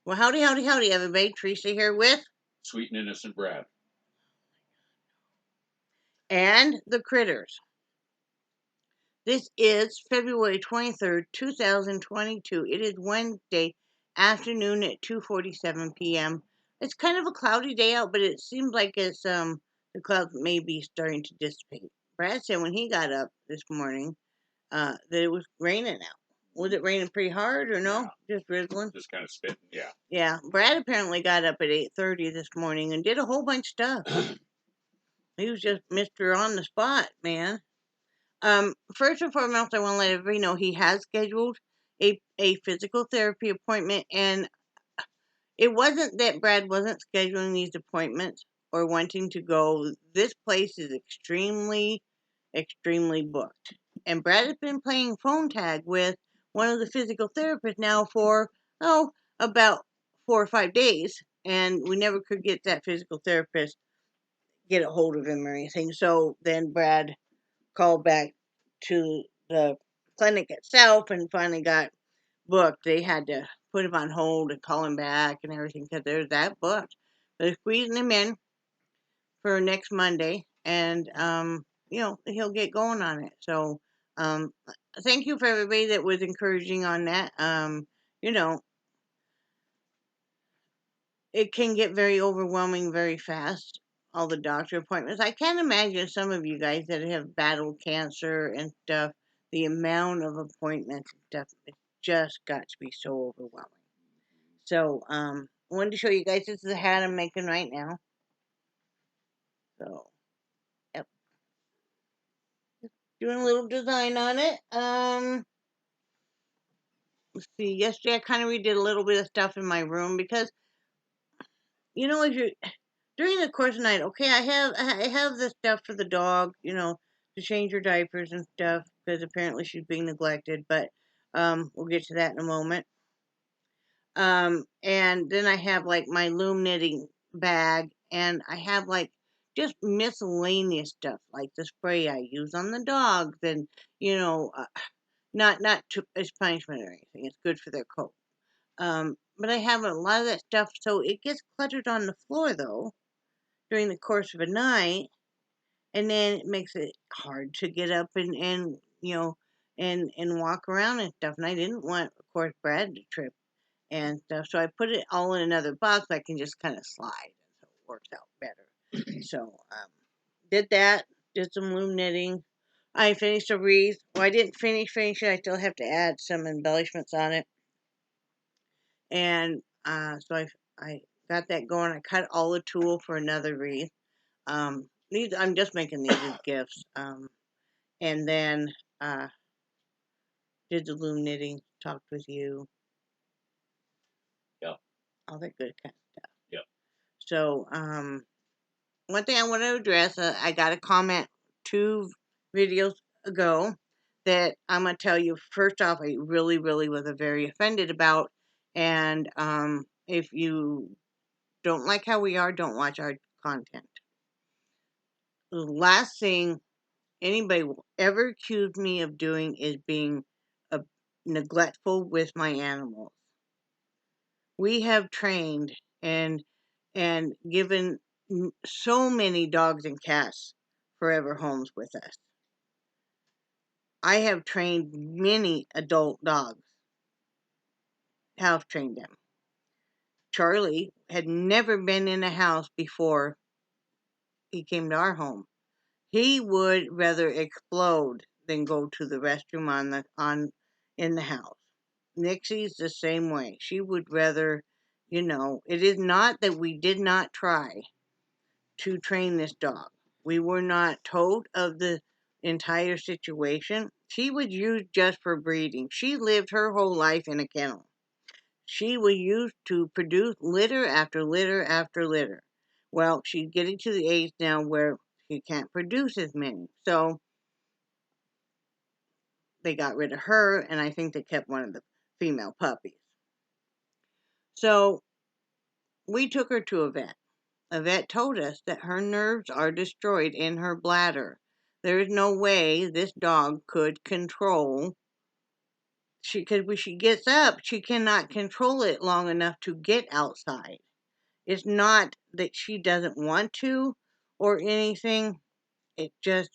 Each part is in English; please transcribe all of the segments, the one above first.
Well, howdy, howdy, howdy, everybody. Teresa here with Sweet and innocent Brad. and the Critters. This is February 23rd, 2022. It is Wednesday afternoon at 2:47 p.m. It's kind of a cloudy day out, but it seems like it's the clouds may be starting to dissipate. Brad said when he got up this morning that it was raining out. Was it raining pretty hard or no? Yeah. Just drizzling? Just kind of spitting, yeah. Yeah. Brad apparently got up at 8:30 this morning and did a whole bunch of stuff. He was just Mr. On the spot, man. First and foremost, I want to let everybody know he has scheduled a physical therapy appointment, and it wasn't that Brad wasn't scheduling these appointments or wanting to go. This place is extremely, extremely booked. And Brad has been playing phone tag with one of the physical therapists now for, about 4 or 5 days. And we never could get that physical therapist, get a hold of him or anything. So then Brad called back to the clinic itself and finally got booked. They had to put him on hold and call him back and everything because they're that booked. They're squeezing him in for next Monday, and he'll get going on it. So thank you for everybody that was encouraging on that. You know, it can get very overwhelming very fast. All the doctor appointments. I can't imagine some of you guys that have battled cancer and stuff. The amount of appointments and stuff, it just got to be so overwhelming. So, I wanted to show you guys, this is the hat I'm making right now. So, yep. Doing a little design on it. Let's see, yesterday I kind of redid a little bit of stuff in my room because, if you're, during the course of the night, okay, I have this stuff for the dog, to change her diapers and stuff, because apparently she's being neglected, but, we'll get to that in a moment. And then I have like my loom knitting bag, and I have like just miscellaneous stuff like the spray I use on the dogs, and not to, as punishment or anything. It's good for their coat. But I have a lot of that stuff, so it gets cluttered on the floor though during the course of a night, and then it makes it hard to get up and walk around and stuff. And I didn't want, of course, Brad to trip and stuff. So I put it all in another box. I can just kind of slide, so it works out better. So did that. Did some loom knitting. I finished a wreath. Well, I didn't finish it. I still have to add some embellishments on it. And so I got that going. I cut all the tulle for another wreath. These I'm just making these as gifts. And then did the loom knitting. Talked with you. Yep. All that good kind of stuff. Yep. So one thing I want to address, I got a comment 2 videos ago that I'm going to tell you first off, I really, really was very offended about. And if you don't like how we are, don't watch our content. The last thing anybody will ever accuse me of doing is being neglectful with my animals. We have trained and given so many dogs and cats forever homes with us. I have trained many adult dogs. Have trained them. Charlie had never been in a house before he came to our home. He would rather explode than go to the restroom in the house. Nixie's the same way. She would rather, it is not that we did not try to train this dog. We were not told of the entire situation. She was used just for breeding. She lived her whole life in a kennel. She was used to produce litter after litter after litter. Well, she's getting to the age now where she can't produce as many. So they got rid of her, and I think they kept one of the female puppies. So we took her to a vet. A vet told us that her nerves are destroyed in her bladder. There is no way this dog could control because when she gets up, she cannot control it long enough to get outside. It's not that she doesn't want to or anything. It just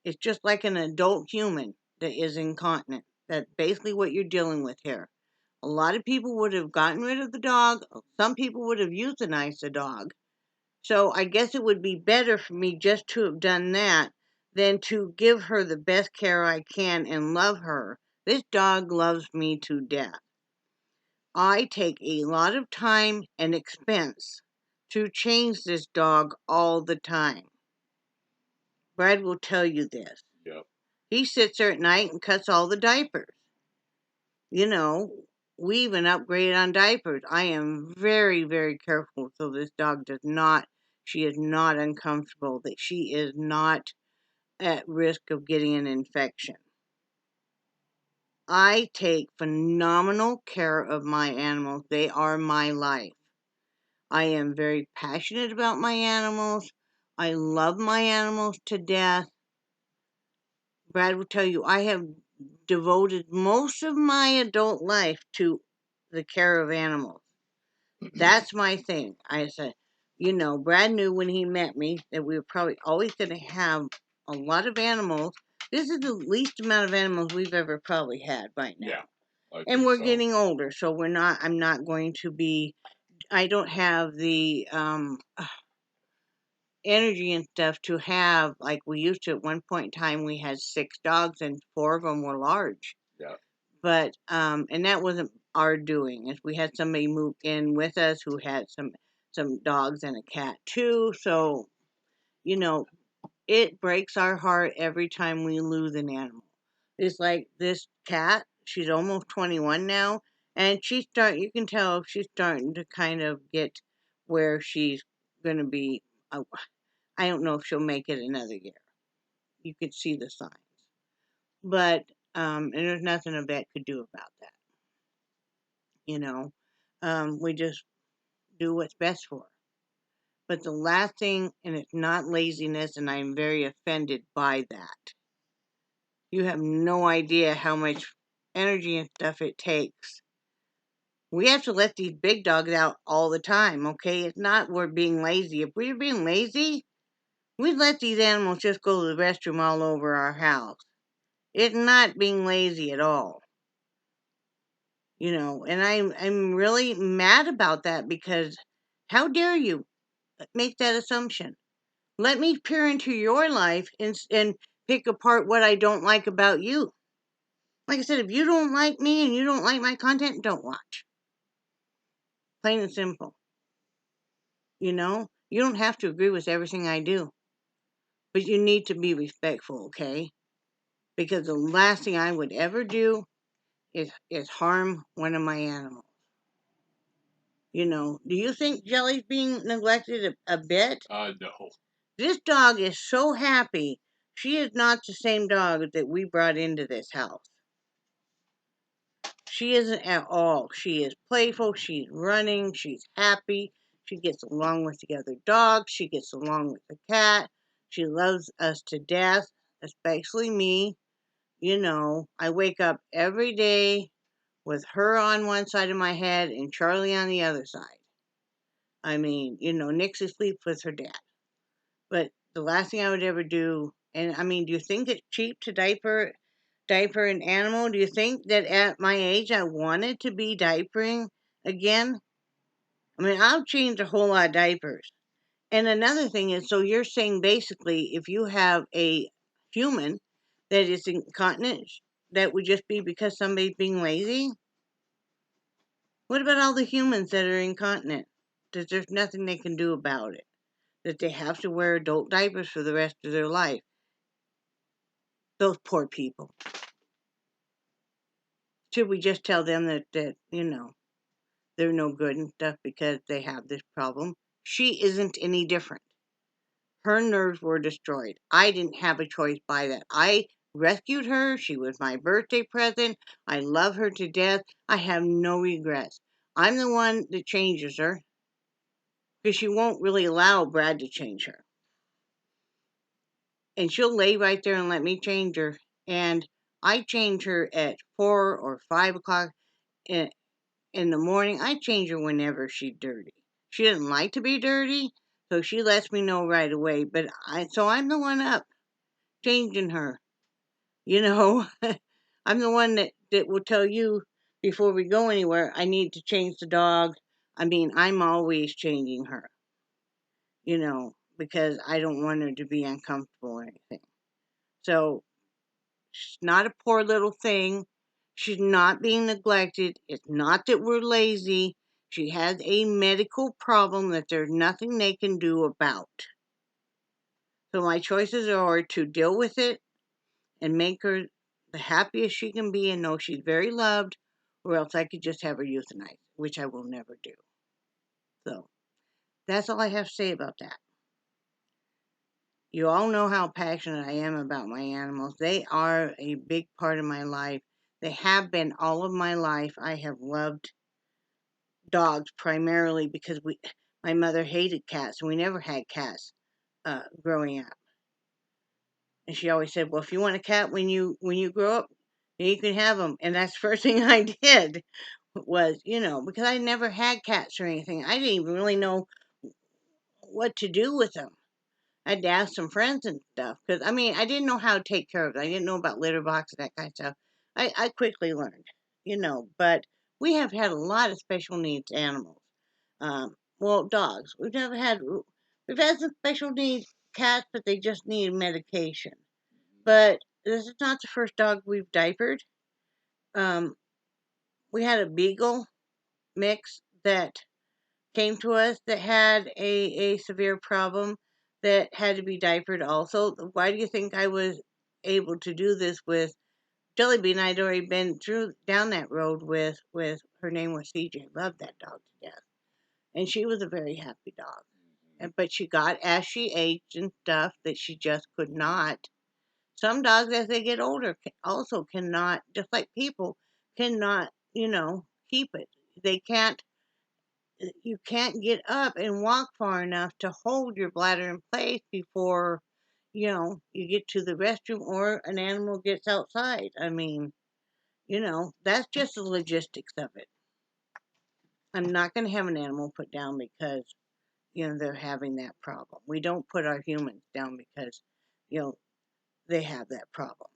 it's just like an adult human that is incontinent. That's basically what you're dealing with here. A lot of people would have gotten rid of the dog. Some people would have euthanized the dog. So I guess it would be better for me just to have done that than to give her the best care I can and love her. This dog loves me to death. I take a lot of time and expense to change this dog all the time. Brad will tell you this. Yep. He sits there at night and cuts all the diapers. We even upgraded on diapers. I am very, very careful so this dog she is not uncomfortable, that she is not at risk of getting an infection. I take phenomenal care of my animals. They are my life. I am very passionate about my animals. I love my animals to death. Brad will tell you, I have devoted most of my adult life to the care of animals. That's my thing. I said, Brad knew when he met me that we were probably always going to have a lot of animals. This is the least amount of animals we've ever probably had right now. Yeah. And we're getting older, so I'm not going to be, I don't have the energy and stuff to have, like we used to. At one point in time, we had 6 dogs and 4 of them were large. Yeah. But, and that wasn't our doing. If we had somebody move in with us who had some dogs and a cat too. So, it breaks our heart every time we lose an animal. It's like this cat, she's almost 21 now, and you can tell she's starting to kind of get where she's going to be. I don't know if she'll make it another year. You could see the signs. But, and there's nothing a vet could do about that. We just do what's best for her. But the last thing, and it's not laziness, and I'm very offended by that. You have no idea how much energy and stuff it takes. We have to let these big dogs out all the time, okay? It's not we're being lazy. If we were being lazy, we'd let these animals just go to the restroom all over our house. It's not being lazy at all. And I'm really mad about that because how dare you make that assumption? Let me peer into your life and pick apart what I don't like about you. Like I said, if you don't like me and you don't like my content, don't watch. Plain and simple. You don't have to agree with everything I do, but you need to be respectful, okay? Because the last thing I would ever do is harm one of my animals. Do you think Jelly's being neglected a bit? No. This dog is so happy. She is not the same dog that we brought into this house. She isn't at all. She is playful. She's running. She's happy. She gets along with the other dogs. She gets along with the cat. She loves us to death, especially me. I wake up every day with her on one side of my head and Charlie on the other side. I mean, Nixie sleeps with her dad. But the last thing I would ever do, and I mean, do you think it's cheap to diaper an animal? Do you think that at my age I wanted to be diapering again? I mean, I've changed a whole lot of diapers. And another thing is, so you're saying basically if you have a human that is incontinent, that would just be because somebody's being lazy? What about all the humans that are incontinent? That there's nothing they can do about it. That they have to wear adult diapers for the rest of their life. Those poor people. Should we just tell them that they're no good and stuff because they have this problem? She isn't any different. Her nerves were destroyed. I didn't have a choice by that. I rescued her. She was my birthday present. I love her to death. I have no regrets. I'm the one that changes her because she won't really allow Brad to change her. And she'll lay right there and let me change her. And I change her at 4 or 5 o'clock in the morning. I change her whenever she's dirty. She doesn't like to be dirty, so she lets me know right away. But I'm the one up changing her. You know, I'm the one that will tell you before we go anywhere, I need to change the dog. I mean, I'm always changing her, because I don't want her to be uncomfortable or anything. So she's not a poor little thing. She's not being neglected. It's not that we're lazy. She has a medical problem that there's nothing they can do about. So my choices are to deal with it and make her the happiest she can be and know she's very loved, or else I could just have her euthanized, which I will never do. So that's all I have to say about that. You all know how passionate I am about my animals. They are a big part of my life. They have been all of my life. I have loved dogs primarily because my mother hated cats, and we never had cats growing up. And she always said, "Well, if you want a cat when you grow up, you can have them." And that's the first thing I did was, because I never had cats or anything. I didn't even really know what to do with them. I had to ask some friends and stuff because I didn't know how to take care of it. I didn't know about litter boxes and that kind of stuff. I quickly learned, But we have had a lot of special needs animals. Well, dogs. We've had some special needs cats, but they just need medication. But this is not the first dog we've diapered. Um, we had a beagle mix that came to us that had a severe problem that had to be diapered also. Why do you think I was able to do this with Jellybean? I'd already been down that road with her name was CJ. Loved that dog to death. And she was a very happy dog. But she got, as she aged and stuff, that she just could not. Some dogs, as they get older, also cannot, just like people, cannot, keep it. They can't you can't get up and walk far enough to hold your bladder in place before, you get to the restroom or an animal gets outside. That's just the logistics of it. I'm not going to have an animal put down because, they're having that problem. We don't put our humans down because, you know, they have that problem.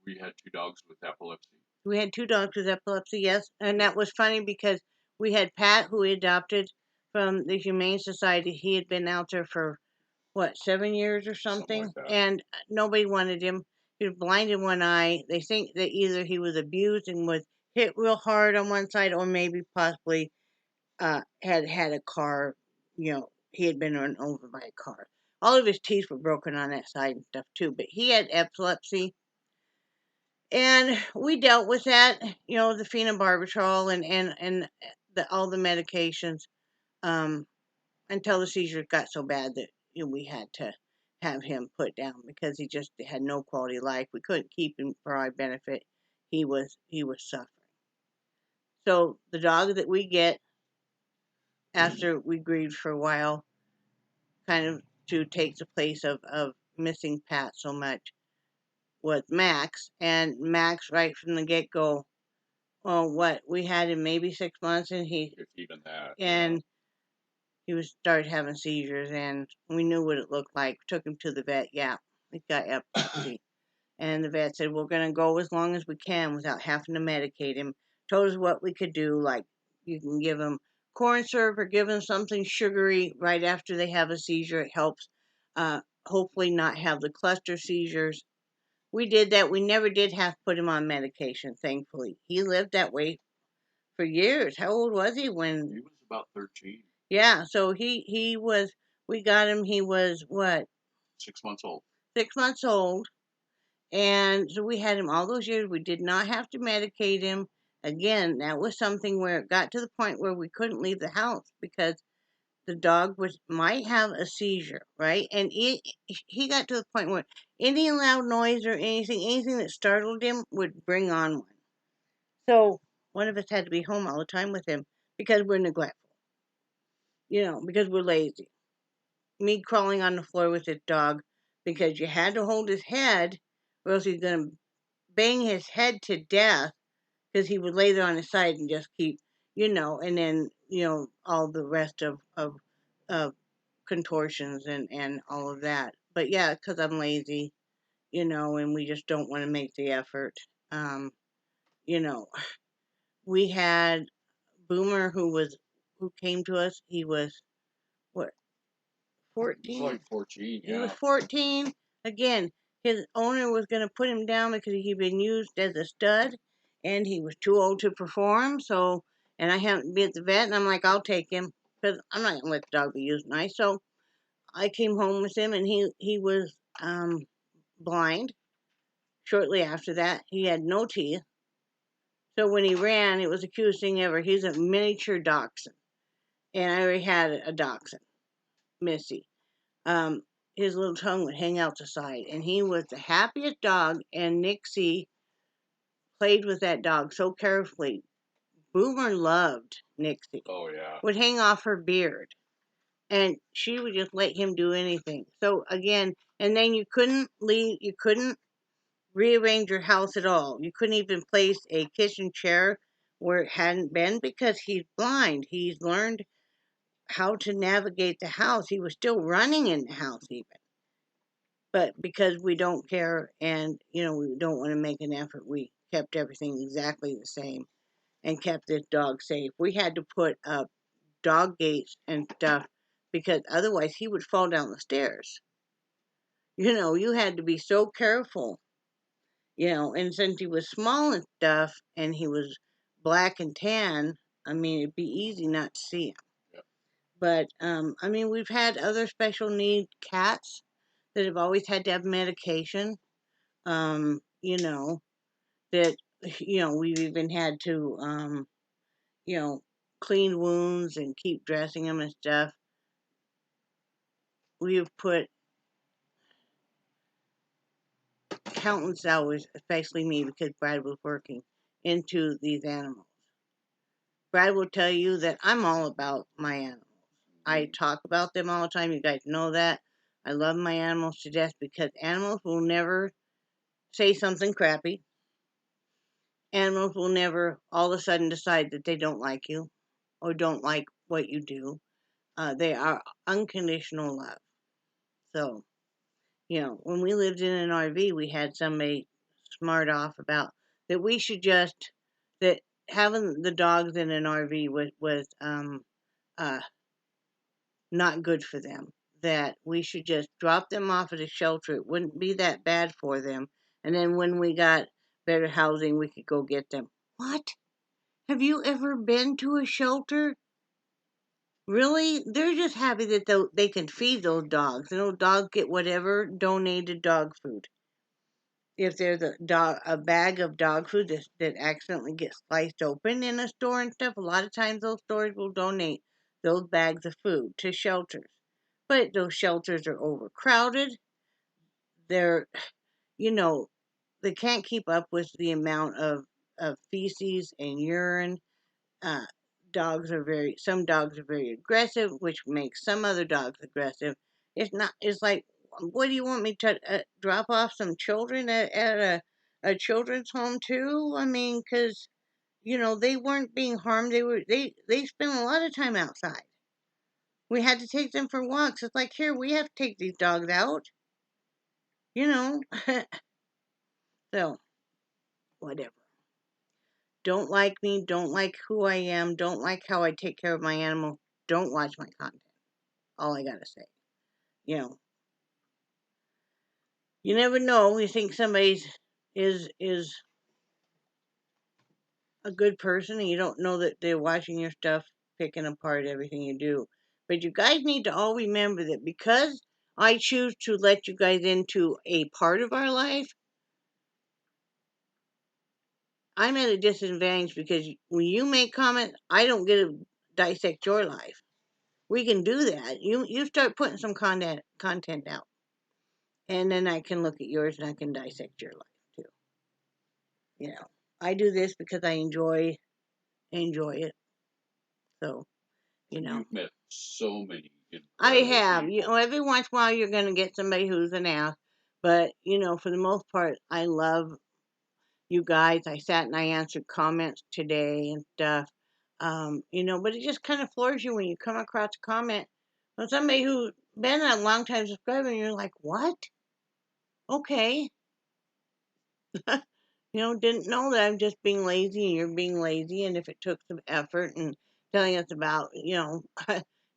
We had 2 dogs with epilepsy. We had 2 dogs with epilepsy, yes. And that was funny because we had Pat, who we adopted from the Humane Society. He had been out there for, 7 years or something? Like that. And nobody wanted him. He was blind in one eye. They think that either he was abused and was hit real hard on one side or maybe possibly had a car, he had been run over by a car. All of his teeth were broken on that side and stuff too, but he had epilepsy. And we dealt with that, the phenobarbital and all the medications, until the seizures got so bad that we had to have him put down because he just had no quality of life. We couldn't keep him for our benefit. He was suffering. So the dog that we get after we grieved for a while, kind of to take the place of missing Pat so much, was Max. And Max, right from the get go, we had him maybe 6 months, and If even that. and he started having seizures, and we knew what it looked like. Took him to the vet. Yeah, he got epilepsy, and the vet said we're gonna go as long as we can without having to medicate him. Told us what we could do, like you can give him corn syrup or give them something sugary right after they have a seizure. It helps, hopefully not have the cluster seizures. We did that. We never did have to put him on medication, thankfully. He lived that way for years. How old was he when? He was about 13. Yeah, so we got him, he was what? 6 months old. 6 months old. And so we had him all those years. We did not have to medicate him. Again, that was something where it got to the point where we couldn't leave the house because the dog might have a seizure, right? And he got to the point where any loud noise or anything that startled him would bring on one. So one of us had to be home all the time with him because we're neglectful, because we're lazy. Me crawling on the floor with this dog because you had to hold his head or else he's going to bang his head to death because he would lay there on his side and just keep, and then, all the rest of contortions and all of that. But yeah, because I'm lazy, and we just don't want to make the effort. Um, you know, we had Boomer who came to us. He was what, He's 14? like 14, He was yeah. 14. Again, his owner was going to put him down because he'd been used as a stud and he was too old to perform. So, and I happened to be at the vet, and I'm like, I'll take him because I'm not going to let the dog be used nice. So I came home with him, and he was blind. Shortly after that, he had no teeth. So when he ran, it was the cutest thing ever. He's a miniature dachshund, and I already had a dachshund, Missy. Um, his little tongue would hang out the side, and he was the happiest dog. And Nixie played with that dog so carefully. Boomer loved Nixie. Oh, yeah. Would hang off her beard, and she would just let him do anything. So again, and then you couldn't leave. You couldn't rearrange your house at all. You couldn't even place a kitchen chair where it hadn't been because he's blind. He's learned how to navigate the house. He was still running in the house even. But because we don't care and, we don't want to make an effort, we kept everything exactly the same and kept this dog safe. We had to put up dog gates and stuff because otherwise he would fall down the stairs. You had to be so careful, and since he was small and stuff and he was black and tan, I mean, it'd be easy not to see him. Yep. But, I mean, we've had other special need cats that have always had to have medication. Um, you know, that, we've even had to, you know, clean wounds and keep dressing them and stuff. We have put countless hours, especially me because Brad was working, into these animals. Brad will tell you that I'm all about my animals. I talk about them all the time. You guys know that. I love my animals to death because animals will never say something crappy. Animals will never all of a sudden decide that they don't like you or don't like what you do. They are unconditional love. So, when we lived in an RV, we had somebody smart off about that we should just, that having the dogs in an RV was uh, not good for them. That we should just drop them off at a shelter. It wouldn't be that bad for them. And then when we got better housing, we could go get them. What? Have you ever been to a shelter? Really? They're just happy that they can feed those dogs. And those dogs get whatever donated dog food. If there's a bag of dog food that accidentally gets sliced open in a store and stuff, a lot of times those stores will donate those bags of food to shelters. But those shelters are overcrowded. They're, you know, they can't keep up with the amount of feces and urine. Uh, some dogs are very aggressive, which makes some other dogs aggressive. It's like, what do you want me to drop off some children at a children's home too? I mean, because, they weren't being harmed. They spent a lot of time outside. We had to take them for walks. It's like, here, we have to take these dogs out, you know. So, whatever. Don't like me, don't like who I am, don't like how I take care of my animals, don't watch my content. All I gotta say. You know, you never know. You think somebody's is a good person, and you don't know that they're watching your stuff, picking apart everything you do. But you guys need to all remember that because I choose to let you guys into a part of our life, I'm at a disadvantage because when you make comments, I don't get to dissect your life. We can do that. You start putting some content out, and then I can look at yours and I can dissect your life too. I do this because I enjoy it. So You've met so many I incredible have. people. Every once in a while you're gonna get somebody who's an ass, but for the most part, I love. you guys. I sat and I answered comments today and stuff. But it just kind of floors you when you come across a comment from somebody who's been a long time subscriber and you're like, what? Okay. Didn't know that I'm just being lazy and you're being lazy. And if it took some effort and telling us about,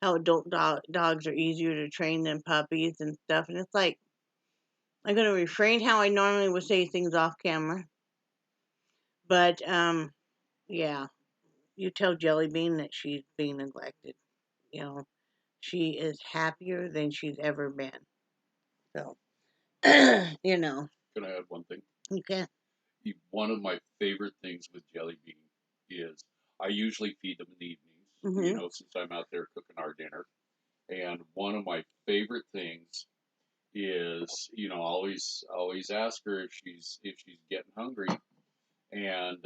how adult dogs are easier to train than puppies and stuff. And it's like, I'm going to refrain how I normally would say things off camera. But, yeah, you tell Jellybean that she's being neglected. She is happier than she's ever been. So, Can I add one thing? You can. One of my favorite things with Jellybean is I usually feed them in the evenings, since I'm out there cooking our dinner. And one of my favorite things is, always ask her if she's getting hungry, and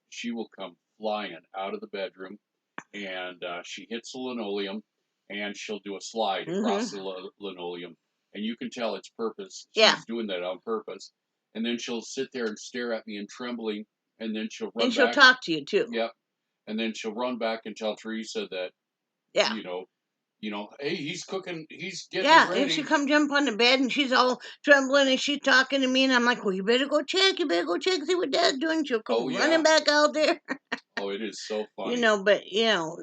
she will come flying out of the bedroom, and she hits the linoleum, and she'll do a slide across the linoleum, and you can tell it's purpose. She's doing that on purpose, and then she'll sit there and stare at me and trembling, and then she'll run and she'll back. talk to you too. Yep, and then she'll run back and tell Teresa that, hey, he's cooking, he's getting ready. And she come jump on the bed and she's all trembling and she's talking to me and I'm like, well, you better go check, see what Dad's doing. She'll come running back out there. Oh, it is so funny. But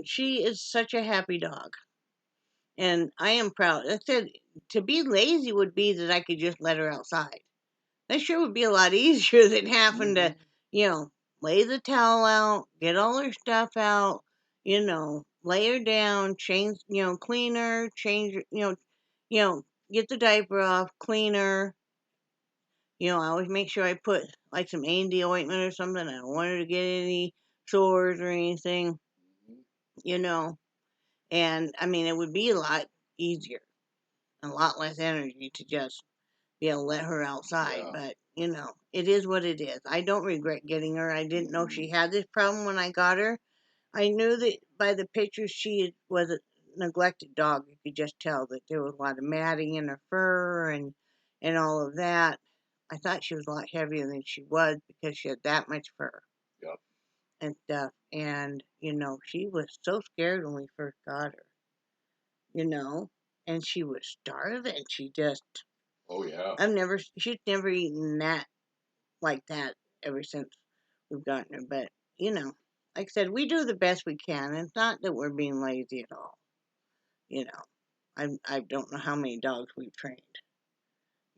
she is such a happy dog. And I am proud. I said to be lazy would be that I could just let her outside. That sure would be a lot easier than having to, lay the towel out, get all her stuff out, lay her down, change, clean her, change, get the diaper off, clean her. I always make sure I put like some A&D ointment or something. I don't want her to get any sores or anything, And I mean, it would be a lot easier, a lot less energy to just be able to let her outside. But, it is what it is. I don't regret getting her. I didn't know she had this problem when I got her. I knew that by the pictures she was a neglected dog. You could just tell that there was a lot of matting in her fur and all of that. I thought she was a lot heavier than she was because she had that much fur. Yep. And stuff. And, she was so scared when we first got her. And she was starving. She just... Oh, yeah. She's never eaten that like that ever since we've gotten her. But, like I said, we do the best we can. It's not that we're being lazy at all. I don't know how many dogs we've trained.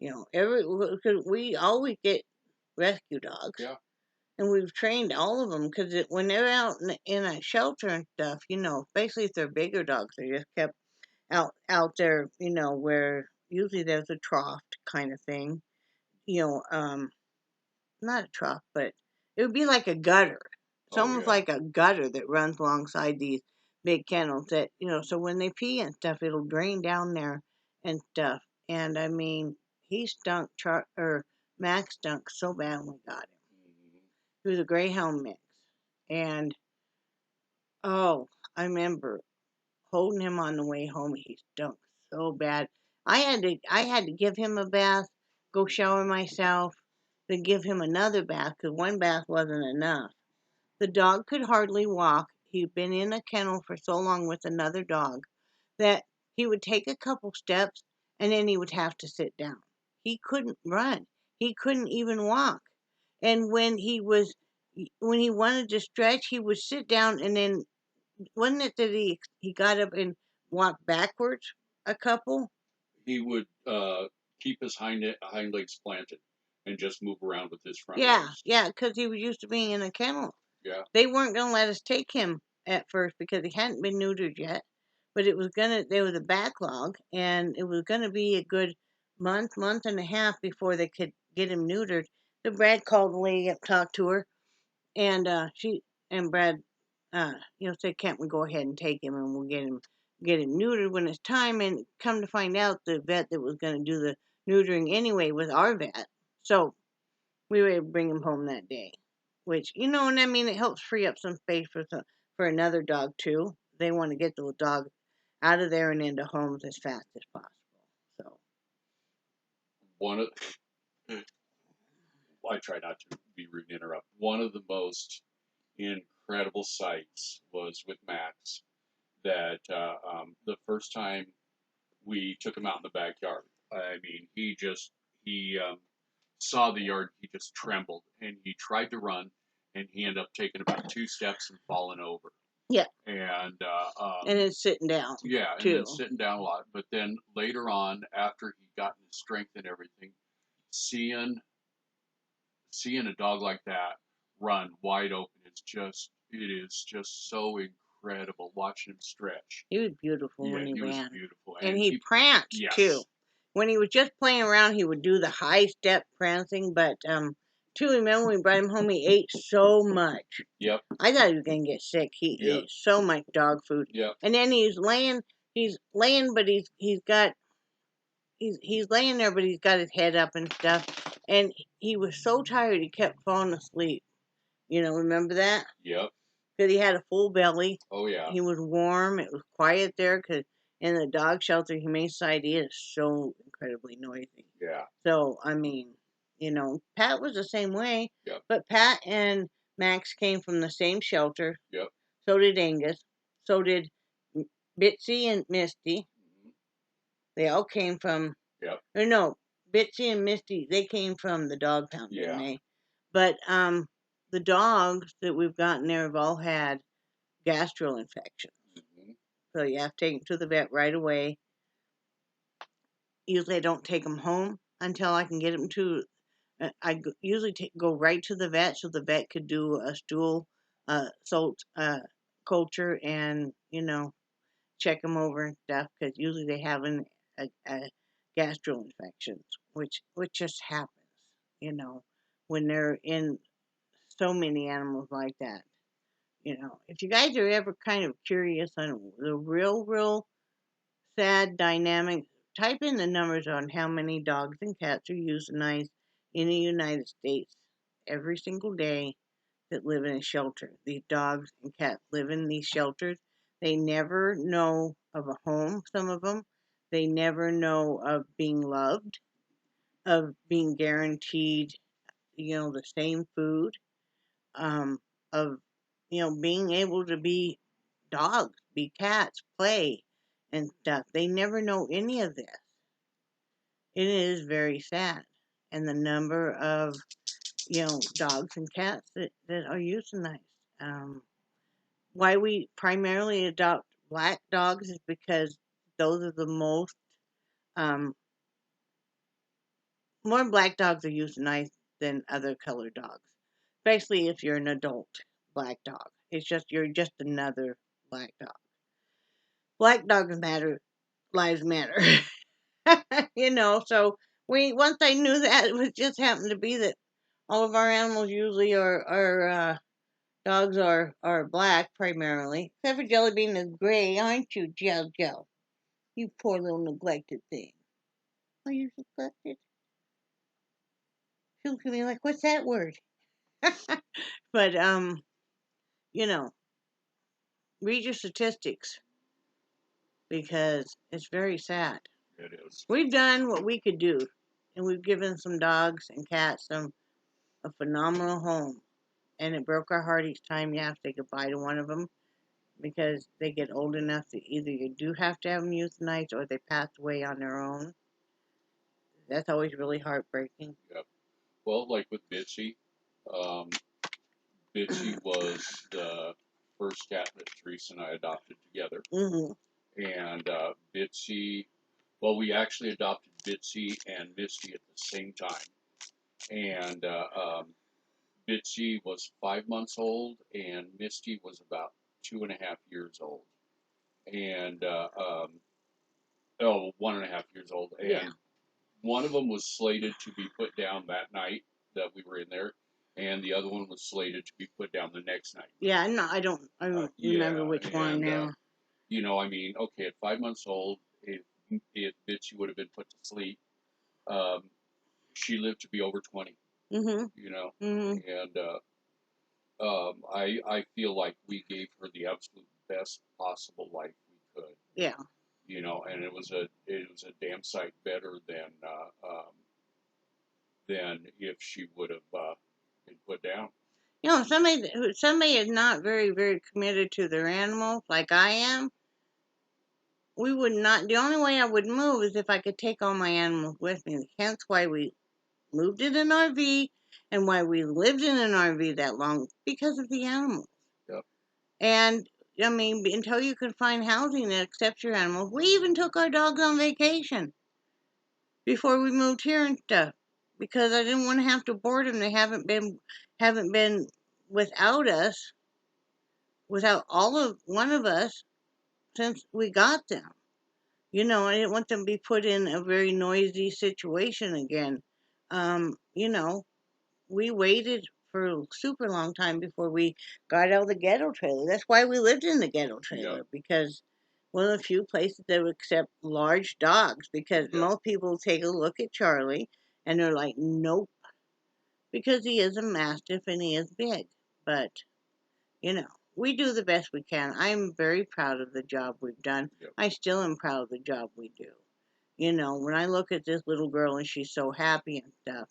Cause we always get rescue dogs. Yeah. And we've trained all of them because when they're out in a shelter and stuff, basically if they're bigger dogs, they're just kept out there, where usually there's a trough kind of thing. Not a trough, but it would be like a gutter. It's almost like a gutter that runs alongside these big kennels that, so when they pee and stuff, it'll drain down there and stuff. And I mean, he stunk, Max stunk so bad when we got him. He was a Greyhound mix. And, I remember holding him on the way home. He stunk so bad. I had to give him a bath, go shower myself, then give him another bath because one bath wasn't enough. The dog could hardly walk. He'd been in a kennel for so long with another dog that he would take a couple steps and then he would have to sit down. He couldn't run. He couldn't even walk. And when he wanted to stretch, he would sit down and then wasn't it that he got up and walked backwards a couple? He would keep his hind legs planted and just move around with his front legs. legs. Yeah, because he was used to being in a kennel. Yeah. They weren't going to let us take him at first because he hadn't been neutered yet. But there was a backlog, and it was gonna be a good month and a half before they could get him neutered. So Brad called the lady up, talked to her, and Brad, said, "Can't we go ahead and take him and we'll get him neutered when it's time?" And come to find out, the vet that was going to do the neutering anyway was our vet, so we were able to bring him home that day. Which and I mean, it helps free up some space for another dog too. They want to get the dog out of there and into homes as fast as possible. So I try not to be rude and interrupt. One of the most incredible sights was with Max. That the first time we took him out in the backyard, I mean, he saw the yard, he just trembled, and he tried to run, and he ended up taking about 2 steps and falling over. Yeah. And then sitting down. Yeah, too. and then sitting down a lot. But then later on, after he got his strength and everything, seeing a dog like that run wide open, it is just so incredible watching him stretch. He was beautiful Yeah, when he was ran. beautiful. And he pranced Yes. too. When he was just playing around, he would do the high step prancing. But too, remember when we brought him home, he ate so much. Yep. I thought he was gonna get sick. He ate so much dog food. Yep. And then he's laying, but he's laying there, but he's got his head up and stuff. And he was so tired, he kept falling asleep. You know, remember that? Yep. Because he had a full belly. Oh, yeah. He was warm. It was quiet there because in the dog shelter, Humane Society is so incredibly noisy. Yeah. So, I mean, you know, Pat was the same way. Yep. But Pat and Max came from the same shelter. Yep. So did Angus. So did Bitsy and Misty. Mm-hmm. They all came from... Yep. Or no, Bitsy and Misty, they came from the dog pound, didn't they? But the dogs that we've gotten there have all had gastro infections. Mm-hmm. So you have to take them to the vet right away. Usually I don't take them home until I can get them to... usually go right to the vet so the vet could do a stool salt culture and, you know, check them over and stuff, because usually they have a gastro infections, which just happens, you know, when they're in so many animals like that. You know, if you guys are ever kind of curious on the real sad dynamic, type in the numbers on how many dogs and cats are euthanized in the United States every single day that live in a shelter. These dogs and cats live in these shelters. They never know of a home, some of them. They never know of being loved, of being guaranteed, you know, the same food, of, you know, being able to be dogs, be cats, play and stuff. They never know any of this. It is very sad. And the number of, you know, dogs and cats that are euthanized. Why we primarily adopt black dogs is because those are the most, more black dogs are euthanized than other colored dogs, especially if you're an adult black dog. It's just, you're just another black dog. Black dogs matter, lives matter. You know, so once I knew that, it was just happened to be that all of our animals usually are dogs are black primarily. Except for Jellybean is gray, aren't you, Jojo? You poor little neglected thing. Are you neglected? She looked at me like, what's that word? But you know, read your statistics because it's very sad. It is. We've done what we could do, and we've given some dogs and cats a phenomenal home. And it broke our heart each time you have to say goodbye to one of them, because they get old enough that either you do have to have them euthanized or they pass away on their own. That's always really heartbreaking. Yep. Well, like with Bitsy, Bitsy was the first cat that Teresa and I adopted together. Mm-hmm. And Bitsy, well, we actually adopted Bitsy and Misty at the same time. And Bitsy was 5 months old, and Misty was about 2.5 years old. And 1.5 years old. And one of them was slated to be put down that night that we were in there, and the other one was slated to be put down the next night. Yeah, no, I don't remember which one now. You know, I mean, okay, at 5 months old, if Bitsy would have been put to sleep, she lived to be over 20. Mm-hmm. You know, mm-hmm. And I feel like we gave her the absolute best possible life we could. Yeah. You know, and it was a damn sight better than than if she would have been put down. You know, somebody is not very, very committed to their animals, like I am. We would not. The only way I would move is if I could take all my animals with me. Hence why we moved in an RV and why we lived in an RV that long, because of the animals. Yep. And I mean, until you can find housing that accepts your animals, we even took our dogs on vacation before we moved here and stuff, because I didn't want to have to board them. They haven't been without us, without all of one of us, since we got them. You know, I didn't want them to be put in a very noisy situation again. You know, we waited for a super long time before we got out of the ghetto trailer. That's why we lived in the ghetto trailer, Yep. because one of the few places that would accept large dogs, because Yep. most people take a look at Charlie and they're like, nope, because he is a mastiff and he is big. But, you know, we do the best we can. I'm very proud of the job we've done. Yep. I still am proud of the job we do. You know, when I look at this little girl and she's so happy and stuff,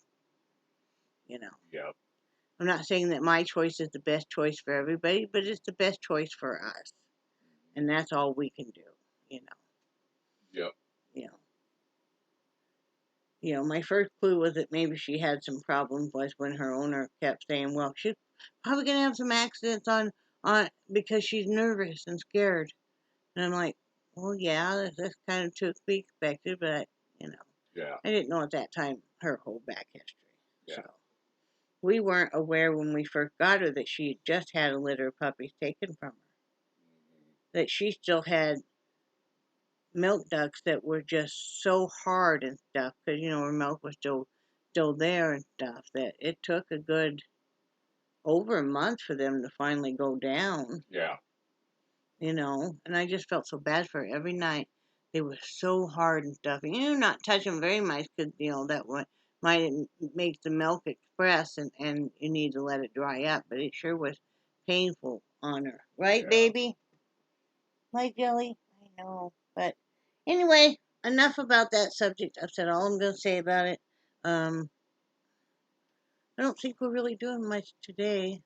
you know. Yep. I'm not saying that my choice is the best choice for everybody, but it's the best choice for us. And that's all we can do, you know. Yep. You know, my first clue was that maybe she had some problems was when her owner kept saying, well, she's probably going to have some accidents on because she's nervous and scared. And I'm like, well, yeah, that's kind of to be expected, but, you know, Yeah. I didn't know at that time her whole back history. Yeah. So we weren't aware when we first got her that she just had a litter of puppies taken from her. That she still had milk ducts that were just so hard and stuff, because, you know, her milk was still there and stuff, that it took a good over a month for them to finally go down. Yeah. You know, and I just felt so bad for her every night. They were so hard and stuff, and you not touch them very much, because, you know, that might make the milk express, and you need to let it dry up, but it sure was painful on her, right, Yeah. baby? Right, Jelly? I know, but anyway, enough about that subject. I've said all I'm going to say about it. I don't think we're really doing much today.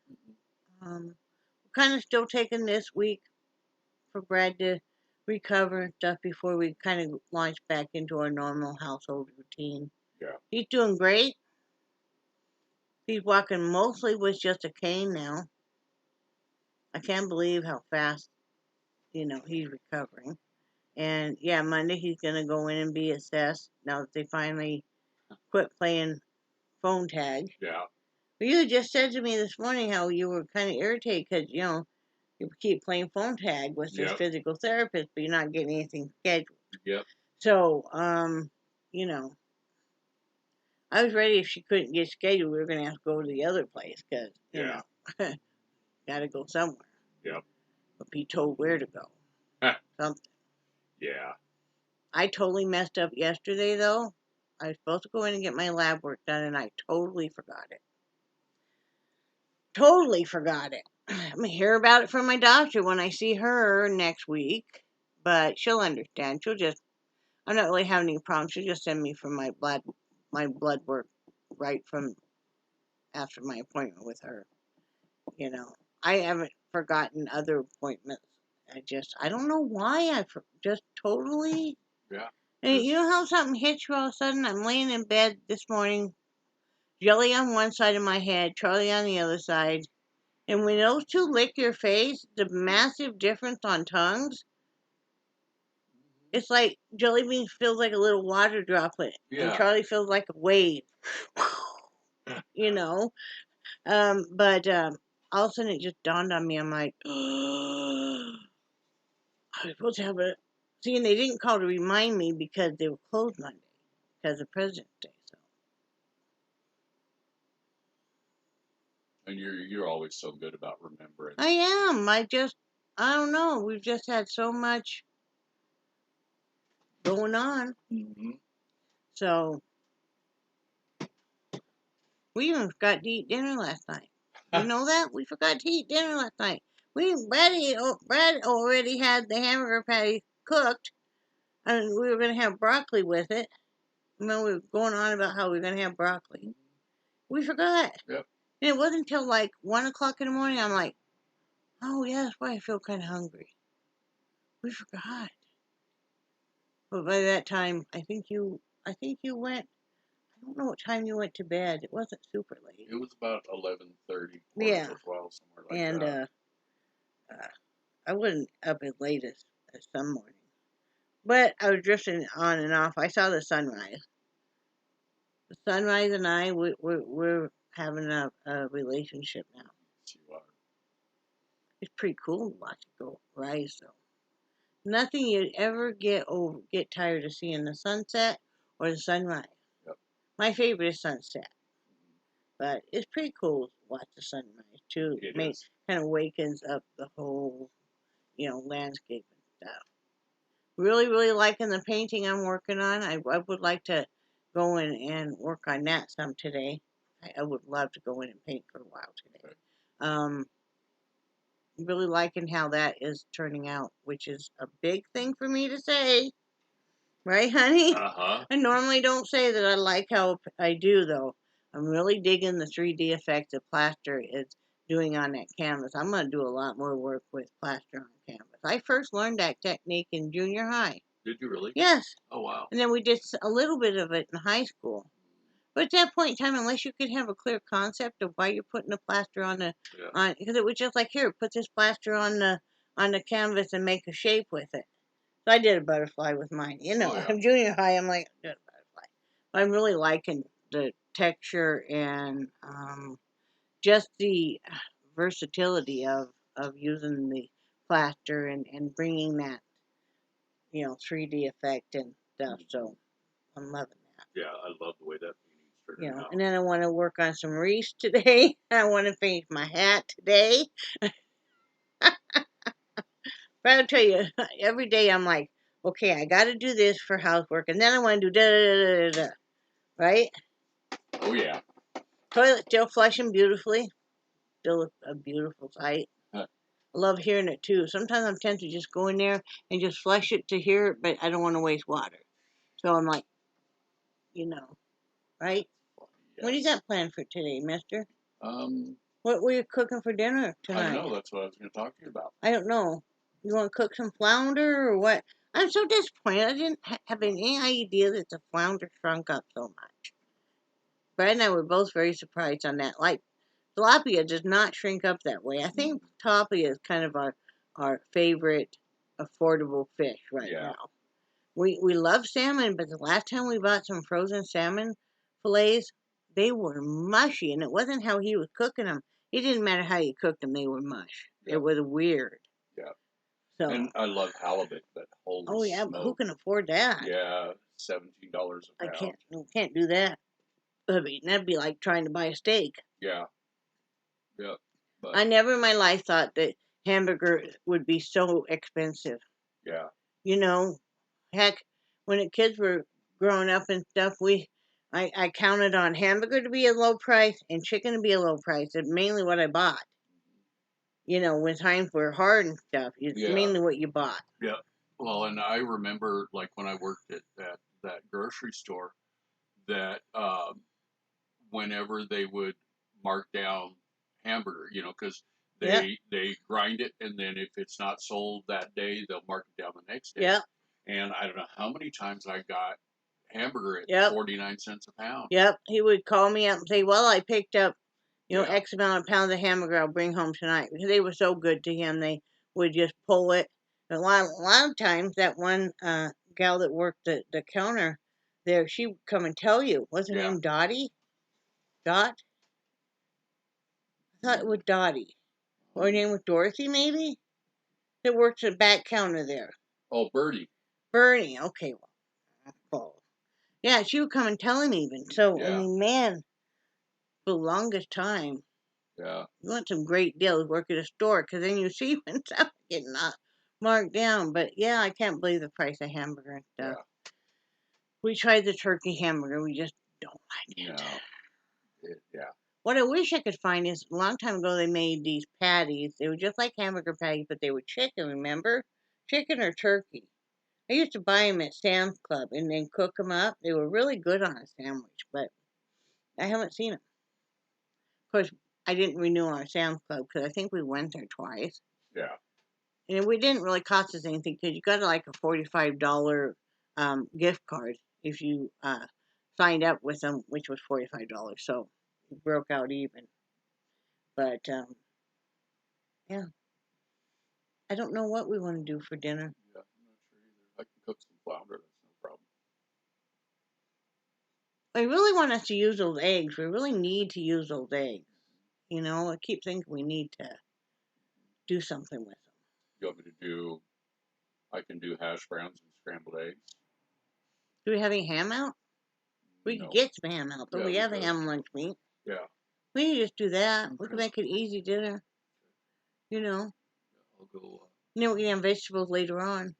We're kind of still taking this week for Brad to recover and stuff before we kind of launch back into our normal household routine. Yeah. He's doing great. He's walking mostly with just a cane now. I can't believe how fast, you know, he's recovering. And yeah, Monday he's going to go in and be assessed now that they finally quit playing phone tag. Yeah. But you just said to me this morning how you were kind of irritated because, you know, you keep playing phone tag with this Yep. physical therapist, but you're not getting anything scheduled. Yep. So, you know, I was ready if she couldn't get scheduled, we were going to have to go to the other place because, you Yeah. know, got to go somewhere. Yep. But be told where to go. Something. Yeah. I totally messed up yesterday, though. I was supposed to go in and get my lab work done, and I totally forgot it. Totally forgot it. I'm going to hear about it from my doctor when I see her next week, but she'll understand. I'm not really having any problems. She'll just send me for my blood work right from after my appointment with her. You know, I haven't forgotten other appointments. I don't know why just totally. Yeah. And you know how something hits you all of a sudden? I'm laying in bed this morning, Jelly on one side of my head, Charlie on the other side. And when those two lick your face, the massive difference on tongues, it's like Jellybean feels like a little water droplet, and Yeah. Charlie feels like a wave. You know? But all of a sudden it just dawned on me. I'm like, I was supposed to have a. See, and they didn't call to remind me because they were closed Monday because of President's Day. So. And you're always so good about remembering. I am. I don't know. We've just had so much going on. Mm-hmm. So we even forgot to eat dinner last night. You know that? We forgot to eat dinner last night. Brad already had the hamburger patty cooked, and we were going to have broccoli with it. When we were going on about how we are going to have broccoli. We forgot. Yep. And it wasn't until like 1 o'clock in the morning, I'm like, oh, yeah, that's why I feel kind of hungry. We forgot. But by that time, I think you went, I don't know what time you went to bed. It wasn't super late. It was about 11:30, yeah. to 12, somewhere like and, that. I wasn't up as late as some morning. But I was drifting on and off. I saw the sunrise. The sunrise and I, we're having a relationship now. It's pretty cool to watch it go rise, though. Nothing you'd ever get tired of seeing, the sunset or the sunrise. Yep. My favorite is sunset, but it's pretty cool to watch the sunrise too. It kind of wakens up the whole, landscape and stuff. Really, really liking the painting I'm working on. I would like to go in and work on that some today. I would love to go in and paint for a while today. Okay. Really liking how that is turning out, which is a big thing for me to say. Right, honey? Uh-huh. I normally don't say that I like how I do, though. I'm really digging the 3D effect that plaster is doing on that canvas. I'm going to do a lot more work with plaster on canvas. I first learned that technique in junior high. Did you really? Yes. Oh, wow. And then we did a little bit of it in high school. But at that point in time, unless you could have a clear concept of why you're putting the plaster on because it was just like, here, put this plaster on the canvas and make a shape with it. So I did a butterfly with mine. In junior high, I'm like, I did a butterfly. I'm really liking the texture and just the versatility of using the plaster and bringing that 3D effect and stuff. So I'm loving that. Yeah, I love the way that painting's turning out. And then I want to work on some wreaths today. I want to finish my hat today. But I'll tell you, every day I'm like, okay, I got to do this for housework, and then I want to do da-da-da-da-da, right? Oh, yeah. Toilet still flushing beautifully. Still a beautiful sight. Huh. I love hearing it, too. Sometimes I'm tempted to just go in there and just flush it to hear it, but I don't want to waste water. So I'm like, right? Yes. What do you got planned for today, mister? What were you cooking for dinner tonight? I know, that's what I was going to talk to you about. I don't know. You want to cook some flounder or what? I'm so disappointed. I didn't have any idea that the flounder shrunk up so much. Brad and I were both very surprised on that. Like, tilapia does not shrink up that way. I think tilapia is kind of our favorite affordable fish right now. We love salmon, but the last time we bought some frozen salmon fillets, they were mushy, and it wasn't how he was cooking them. It didn't matter how you cooked them; they were mush. Yeah. It was weird. Yeah. So, and I love halibut, but holy smoke. But who can afford that? Yeah, $17 a pound. I can't do that. That'd be like trying to buy a steak. Yeah. Yeah. But I never in my life thought that hamburger would be so expensive. Yeah. Heck, when the kids were growing up and stuff, I counted on hamburger to be a low price and chicken to be a low price. It's mainly what I bought. When times were hard and stuff, it's mainly what you bought. Yeah. Well, and I remember, like, when I worked at that grocery store, that whenever they would mark down hamburger, because they grind it, and then if it's not sold that day, they'll mark it down the next day. Yep. And I don't know how many times I got hamburger at 49 cents a pound. Yep. He would call me up and say, well, I picked up, X amount of pounds of hamburger I'll bring home tonight. Because they were so good to him, they would just pull it. But a lot of times, that one gal that worked the counter there, she would come and tell you. What's her name? Dottie? Dot? I thought it was Dottie. Or her name was Dorothy, maybe? That works at the back counter there. Oh, Bertie. Bernie. Okay. Well, yeah, she would come and tell him even. So, I mean, man, for the longest time. Yeah. You want some great deals, work at a store, because then you see when stuff getting marked down. But, yeah, I can't believe the price of hamburger and stuff. Yeah. We tried the turkey hamburger. We just don't like it. No. Yeah. What I wish I could find is, a long time ago, they made these patties. They were just like hamburger patties, but they were chicken, remember? Chicken or turkey. I used to buy them at Sam's Club and then cook them up. They were really good on a sandwich, but I haven't seen them. Of course, I didn't renew our Sam's Club because I think we went there twice. Yeah. And it didn't really cost us anything because you got like a $45 gift card if you signed up with them, which was $45. So it broke out even. But yeah, I don't know what we want to do for dinner. Yeah, I'm not sure either. I can cook some flounder. That's no problem. I really want us to use those eggs. We really need to use those eggs. You know, I keep thinking we need to do something with them. You want me to do? I can do hash browns and scrambled eggs. Do we have any ham out? We could get some ham out, but we have ham lunch meat. Yeah. We can just do that. We can make it easy dinner. You know. Yeah, I'll go. And then we can have vegetables later on.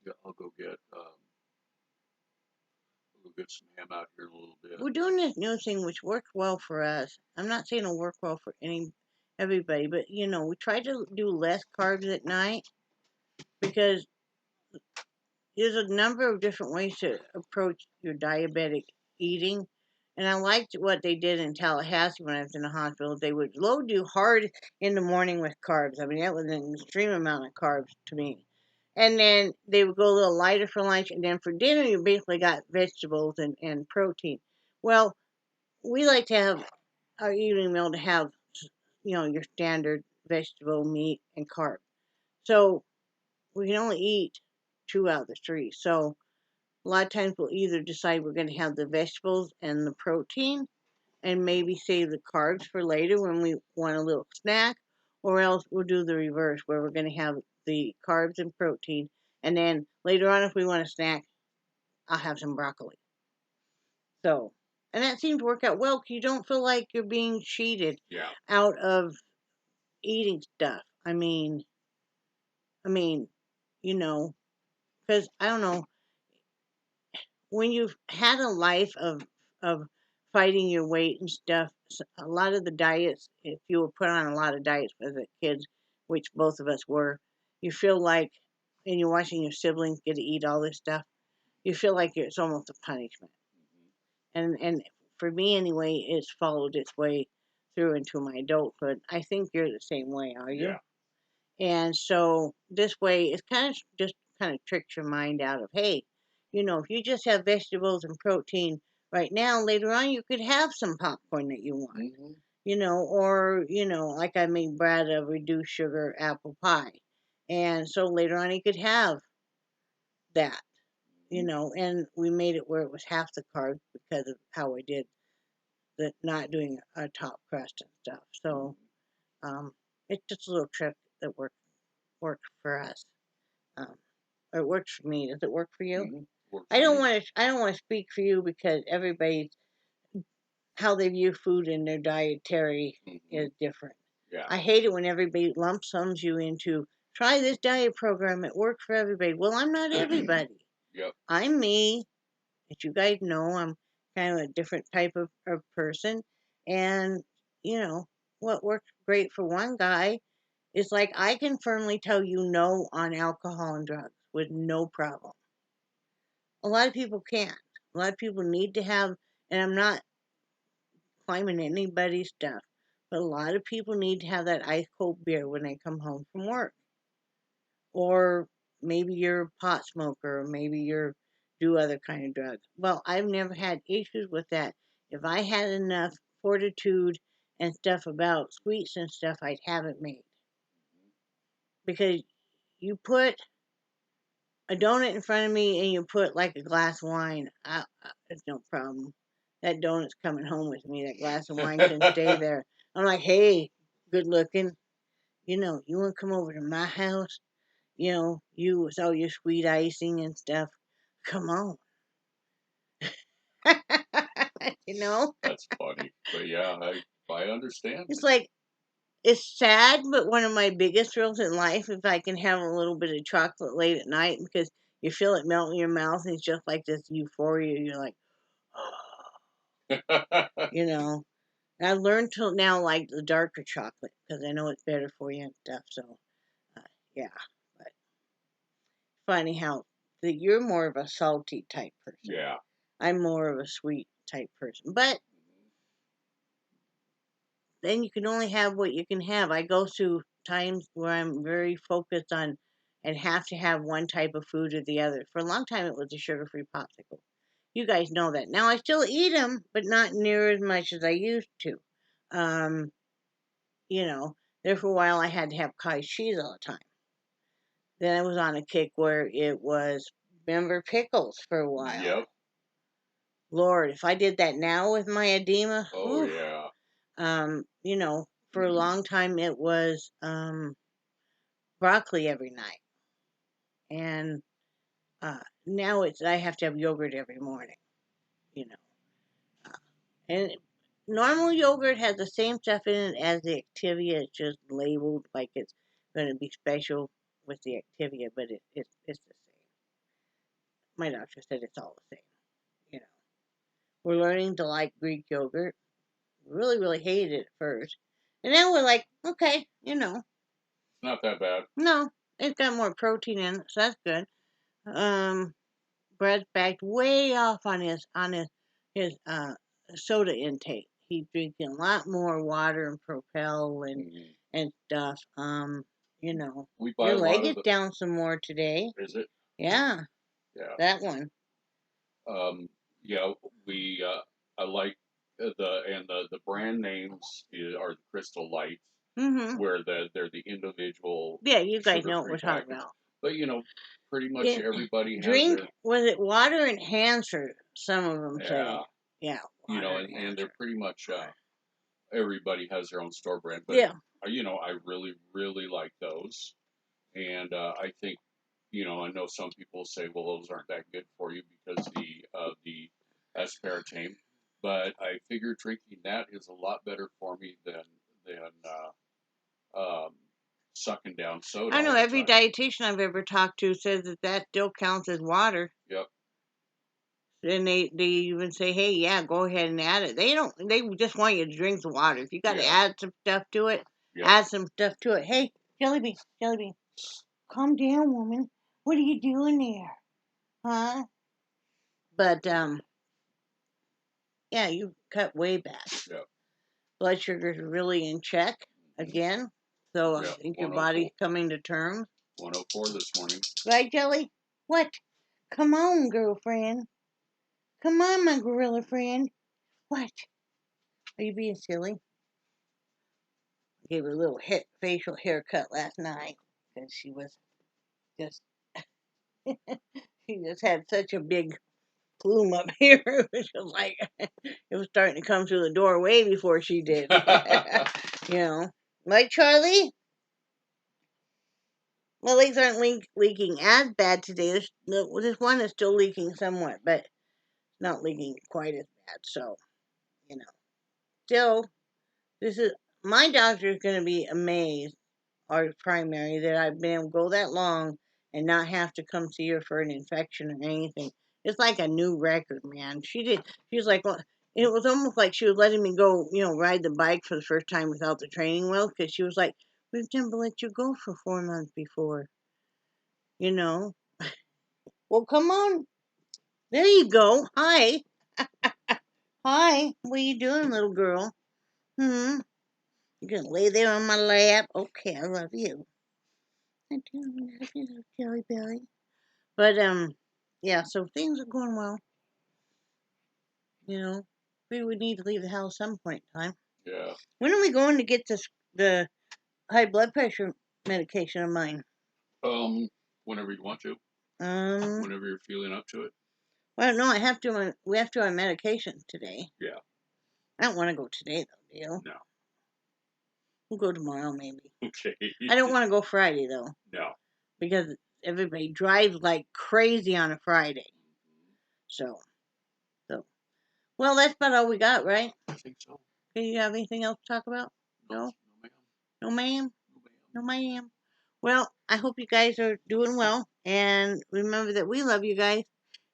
Yeah, I'll go get some ham out here in a little bit. We're doing this new thing which works well for us. I'm not saying it'll work well for everybody, but you know, we try to do less carbs at night because there's a number of different ways to approach your diabetic eating. And I liked what they did in Tallahassee when I was in the hospital. They would load you hard in the morning with carbs. I mean, that was an extreme amount of carbs to me. And then they would go a little lighter for lunch. And then for dinner, you basically got vegetables and protein. Well, we like to have our evening meal to have, you know, your standard vegetable, meat, and carb. So we can only eat 2 out of the 3. So a lot of times we'll either decide we're going to have the vegetables and the protein and maybe save the carbs for later when we want a little snack, or else we'll do the reverse where we're going to have the carbs and protein, and then later on if we want a snack, I'll have some broccoli. So, and that seems to work out well because you don't feel like you're being cheated out of eating stuff. I mean, you know, because I don't know, when you've had a life of fighting your weight and stuff, a lot of the diets, if you were put on a lot of diets as a kid, which both of us were, you feel like, and you're watching your siblings get to eat all this stuff, you feel like it's almost a punishment. And for me anyway, it's followed its way through into my adulthood. I think you're the same way, are you? Yeah. And so this way, it's just kind of tricks your mind out of, hey, you know, if you just have vegetables and protein right now, later on you could have some popcorn that you want, you know, or, you know, like I made Brad a reduced sugar apple pie. And so later on he could have that, you know, and we made it where it was half the carbs because of how I did the not doing a top crust and stuff. So it's just a little trick that works for us. Or it works for me. Does it work for you? I don't want to speak for you because everybody's how they view food in their dietary is different. Yeah. I hate it when everybody lump sums you into try this diet program. It works for everybody. Well, I'm not everybody. Yep. I'm me. As you guys know, I'm kind of a different type of person, and you know what works great for one guy. It's like I can firmly tell you no on alcohol and drugs with no problem. A lot of people can't. A lot of people need to have, and I'm not climbing anybody's stuff, but a lot of people need to have that ice cold beer when they come home from work. Or maybe you're a pot smoker, or maybe you're do other kind of drugs. Well, I've never had issues with that. If I had enough fortitude and stuff about sweets and stuff, I'd have it made. Because you put a donut in front of me and you put like a glass of wine, it's no problem. That donut's coming home with me. That glass of wine can stay there. I'm like, hey, good looking. You know, you want to come over to my house? You know, you with all your sweet icing and stuff. Come on. You know? That's funny. But yeah, I understand. It's like, it's sad, but one of my biggest thrills in life if I can have a little bit of chocolate late at night because you feel it melt in your mouth and it's just like this euphoria. You're like, oh. You know. And I've learned to now like the darker chocolate because I know it's better for you and stuff. So, yeah. But if funny how that you're more of a salty type person. Yeah. I'm more of a sweet type person. But then you can only have what you can have. I go through times where I'm very focused on and have to have one type of food or the other. For a long time, it was a sugar-free popsicle. You guys know that. Now, I still eat them, but not near as much as I used to. Um, you know, there for a while, I had to have cottage cheese all the time. Then I was on a kick where it was, remember, pickles for a while. Yep. Lord, if I did that now with my edema, Oh, yeah. you know, for a long time it was broccoli every night, and now it's I have to have yogurt every morning. You know, and normal yogurt has the same stuff in it as the Activia. It's just labeled like it's going to be special with the Activia, but it's the same. My doctor said it's all the same. You know, we're learning to like Greek yogurt. Really, really hated it at first, and now we're like, okay, you know, Not that bad. no, it's got more protein in it, so that's good. Um, Brad's backed way off on his soda intake. He's drinking a lot more water and Propel and stuff. You know, We buy your a leg lot is of the. down some more today. Is it? Yeah, Yeah. that one. Yeah. We. I like the brand names are the Crystal Lights, where they're the individual. Yeah, you guys know what sugar-free we're talking packets. about. But pretty much Yeah, everybody has drink, their. was it water enhancer? Some of them say. Yeah. Yeah, water And they're pretty much everybody has their own store brand. But yeah. I really really like those, and I think I know some people say, well, those aren't that good for you because the aspartame, but I figure drinking that is a lot better for me than sucking down soda. I know all the every time. dietitian I've ever talked to says that still counts as water. Yep. And they even say, hey, yeah, go ahead and add it. They just want you to drink the water. If you got to Yeah. add some stuff to it, Yep. add some stuff to it. Hey, Jellybean, calm down, woman. What are you doing there? Huh? But, yeah, you cut way back. Yep. Blood sugar's really in check again. So I Yep. think your 104. body's coming to terms. 104 this morning. Right, Jelly? What? Come on, girlfriend. Come on, my gorilla friend. What? Are you being silly? Gave her a little facial haircut last night because she was just she just had such a big plume up here. It was just like it was starting to come through the door way before she did. You know, like Charlie. My legs aren't leaking as bad today. This one is still leaking somewhat, but not leaking quite as bad. So, you know, still, this is my doctor is going to be amazed, our primary, that I've been able to go that long and not have to come see her for an infection or anything. It's like a new record, man. She was like, well, it was almost like she was letting me go, ride the bike for the first time without the training wheels, because she was like, we've never let you go for 4 months before, you know. Well, come on. There you go. Hi. Hi. What are you doing, little girl? You're going to lay there on my lap? Okay, I love you. I do love you, little Jelly Belly. But, yeah, so things are going well. We would need to leave the house some point in time. Yeah. When are we going to get the high blood pressure medication of mine? Whenever you want to. Um, Whenever you're feeling up to it. Well, no, we have to on medication today. Yeah. I don't want to go today, though, do you? No. We'll go tomorrow, maybe. Okay. I don't want to go Friday, though. No. Because everybody drives like crazy on a Friday. So. Well, that's about all we got, right? I think so. Do you have anything else to talk about? No? No, ma'am? No, ma'am? Well, I hope you guys are doing well. And remember that we love you guys.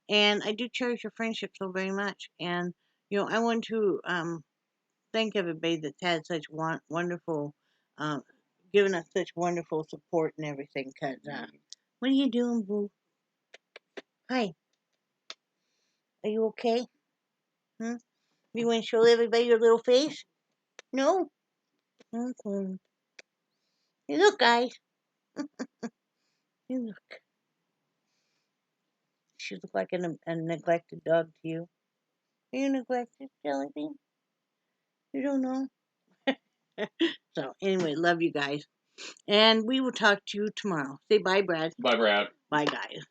And I do cherish your friendship so very much. And, I want to thank everybody that's had such wonderful, given us such wonderful support and everything. Because, what are you doing, boo? Hi. Are you okay? Hmm? You want to show everybody your little face? No? Okay. Hey, look, guys. You look. She looks like a neglected dog to you. Are you neglected, Jellybean? You don't know? So, anyway, love you guys. And we will talk to you tomorrow. Say bye, Brad. Bye, Brad. Bye, guys.